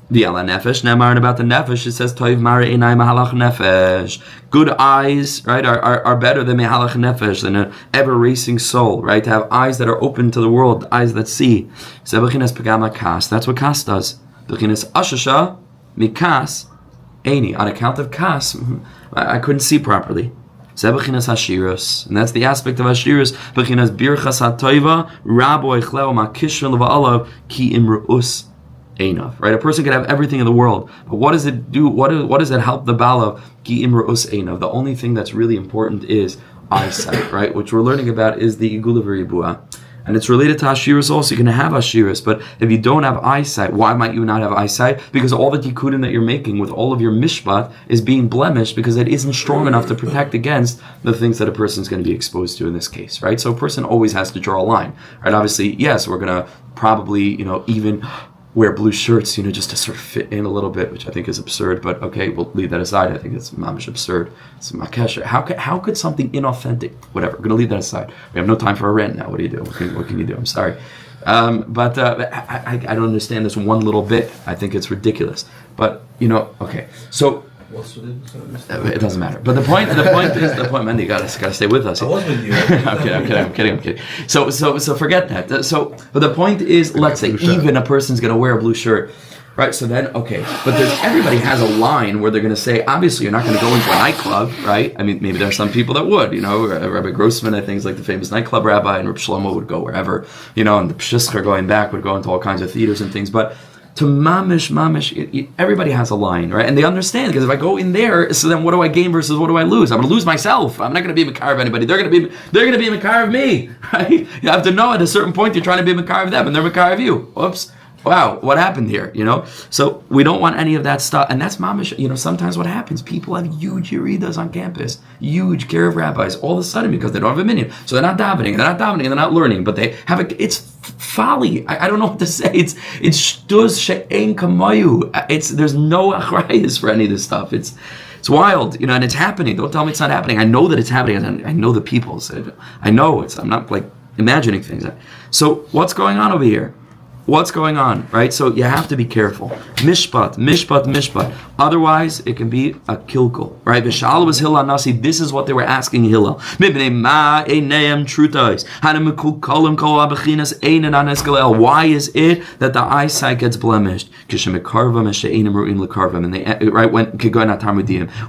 Speaker 1: The ala nefesh, Nemarin about the nefesh, it says toiv mara einai mahalach nefesh. Good eyes, right, are better than mahalach nefesh, than an ever racing soul, right? To have eyes that are open to the world, eyes that see. That's what kas does. Bechinas ashasha Mikas, Eini, on account of Kas, I couldn't see properly. Zebechinas Hashiros, and that's the aspect of Hashiros. Bechinas Birchas HaToiva, Rabo Echleo Makishrin Leva'alav, Ki Imru'us Einav. Right? A person could have everything in the world, but what does it do? What does it help the Balav? Ki Imru'us Einav. The only thing that's really important is eyesight, right? Which we're learning about is the Igula V'Ribua. And it's related to Hashiras also. You can have Hashiras, but if you don't have eyesight, why might you not have eyesight? Because all the tikkunim that you're making with all of your mishpat is being blemished because it isn't strong enough to protect against the things that a person is going to be exposed to in this case, right? So a person always has to draw a line, right? Obviously, yes, we're going to probably, even wear blue shirts, just to sort of fit in a little bit, which I think is absurd, but okay, we'll leave that aside. I think it's mamish absurd. It's makesha. How could something inauthentic, whatever, we're going to leave that aside. We have no time for a rant now. What do you do? What can you do? I'm sorry. But I don't understand this one little bit. I think it's ridiculous. But, okay. So, it doesn't matter. But the point is, Mandy, you gotta stay with us.
Speaker 2: I was with you.
Speaker 1: I'm kidding. So forget that. But the point is, let's say even a person's gonna wear a blue shirt, right? So then, okay, but everybody has a line where they're gonna say, obviously, you're not gonna go into a nightclub, right? I mean, maybe there's some people that would, Rabbi Grossman, I think, is like the famous nightclub rabbi, and Reb Shlomo would go wherever, and the Pshisker going back would go into all kinds of theaters and things, but. To mamish, everybody has a line, right? And they understand, because if I go in there, so then what do I gain versus what do I lose? I'm going to lose myself. I'm not going to be a makar of anybody. They're going to be a makar of me, right? You have to know at a certain point you're trying to be a makar of them, and they're makar of you. Whoops. Wow, what happened here, So we don't want any of that stuff. And that's mamish, sometimes what happens, people have huge yeridas on campus, huge care of rabbis, all of a sudden because they don't have a binyan. So they're not davening, and they're not learning, but they have it's folly. I don't know what to say. It's shtuz she'ein kamayu. There's no achrayus for any of this stuff. It's wild, and it's happening. Don't tell me it's not happening. I know that it's happening. I know the people. I know I'm not like imagining things. So what's going on over here? What's going on, right? So you have to be careful. Mishpat. Otherwise, it can be a kilkul, right? V'sha'al was Hillel Nasi. This is what they were asking Hillel. Why is it that the eyesight gets blemished? And they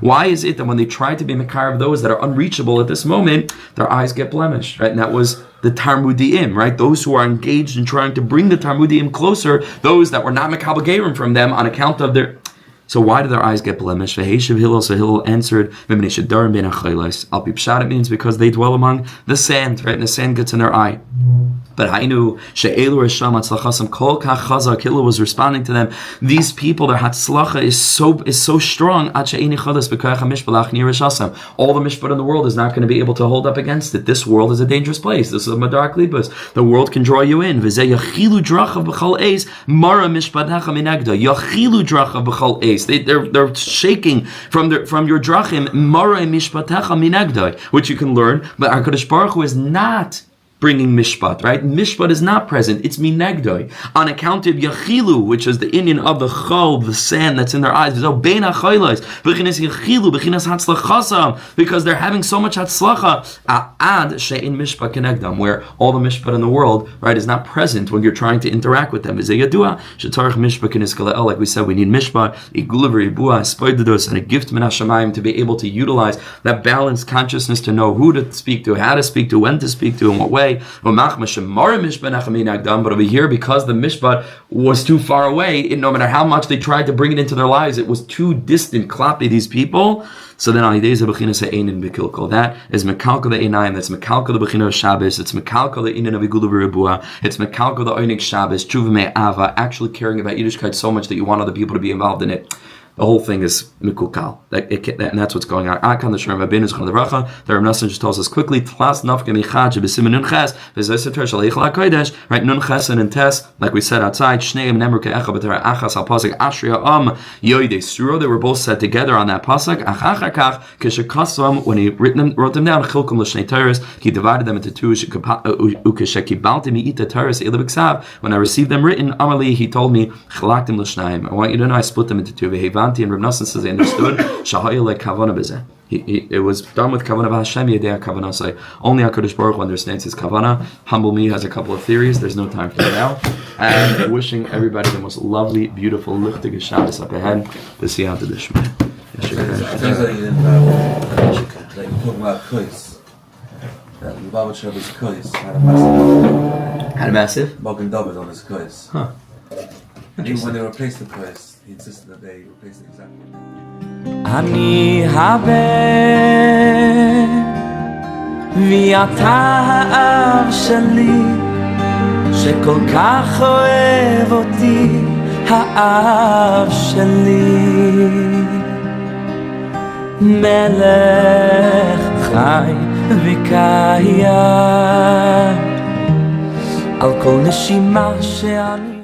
Speaker 1: why is it that when they try to be makar of those that are unreachable at this moment, their eyes get blemished, right? And that was the Tarmudiim, right? Those who are engaged in trying to bring the Tarmudiim closer, those that were not Mekabel Gerim from them on account of their... So why did their eyes get blemished? So Hillel answered, it means because they dwell among the sand, right? And the sand gets in their eye. But Hainu she'elu resham hatzlachasam kol kach chazak. Hillel was responding to them. These people, their hatzlacha is so strong. Ad she'eni chadas b'koach hamishpalach ni reshasam. All the mishpat in the world is not going to be able to hold up against it. This world is a dangerous place. This is a madar klipos. The world can draw you in. V'zeh yachilu drachav b'chol eis mara mishpatecha minegda. Yachilu drachav b'chol eis. They're shaking from your drachim mara mishpatecha minegda, which you can learn. But our Kadosh Baruch Hu is not bringing mishpat, right? Mishpat is not present. It's minegdoi. On account of yachilu, which is the Indian of the chol, the sand that's in their eyes. There's no bein hacholos. B'chinas yachilu, b'chinas hatzlachasam, because they're having so much hatzlacha. Ad she'in mishpat kenegdam, where all the mishpat in the world, right, is not present when you're trying to interact with them. Is a yadua shetarich mishpat keniskale'el. Like we said, we need mishpat, igulav ribua, spoidados, and a gift min hashamayim to be able to utilize that balanced consciousness to know who to speak to, how to speak to, when to speak to, in what way. But over here, because the mishpat was too far away, no matter how much they tried to bring it into their lives, it was too distant, klapi, these people. So then that is mekalka the einayim, that's mekalka the bechina of Shabbos, it's mekalka the inin of igula v'ribua, it's mekalka the oinik Shabbos, tshuva me'ava, actually caring about Yiddishkeit so much that you want other people to be involved in it. The whole thing is mikukal, and that's what's going on. Akan the Shem Rabbeinu Zchon the Rochel. The Reb Nosson just tells us quickly. Tlas nafke michad shebesimin nun ches v'zoyseter shaleichel hakodesh. Right, nun chesen and tes, like we said outside. Shneim nemru ke'echa b'tera achas al pasuk ashriya yoidei suro. They were both said together on that pasuk. Achachakach kishakasam, when he wrote them down. Chilkum l'shnei teres. He divided them into two. Ukeshekibalti mi'ita teres ilabiksav. When I received them written, Amali, he told me chalaktim l'shnayim. I want you to know I split them into two. And Reb Nosson says they understood. It was done with kavana v'Hashem yedei kavana. So only HaKadosh Baruch Hu understands his kavana. Humble Me has a couple of theories. There's no time for that now. and wishing everybody the most lovely, beautiful Likutei Shabbos up ahead. B'siyata d'shmei.
Speaker 2: Things that you talk about kois. That Lubavitcher's kois had a massive Mogen Dovid on his kois.
Speaker 1: Huh.
Speaker 2: And even when they replaced the kois, he insisted that they replaced it exactly.
Speaker 3: אני הבן ואתה האב שלי שכל כך אוהב אותי האב שלי מלך חי וקיים על כל נשימה שאני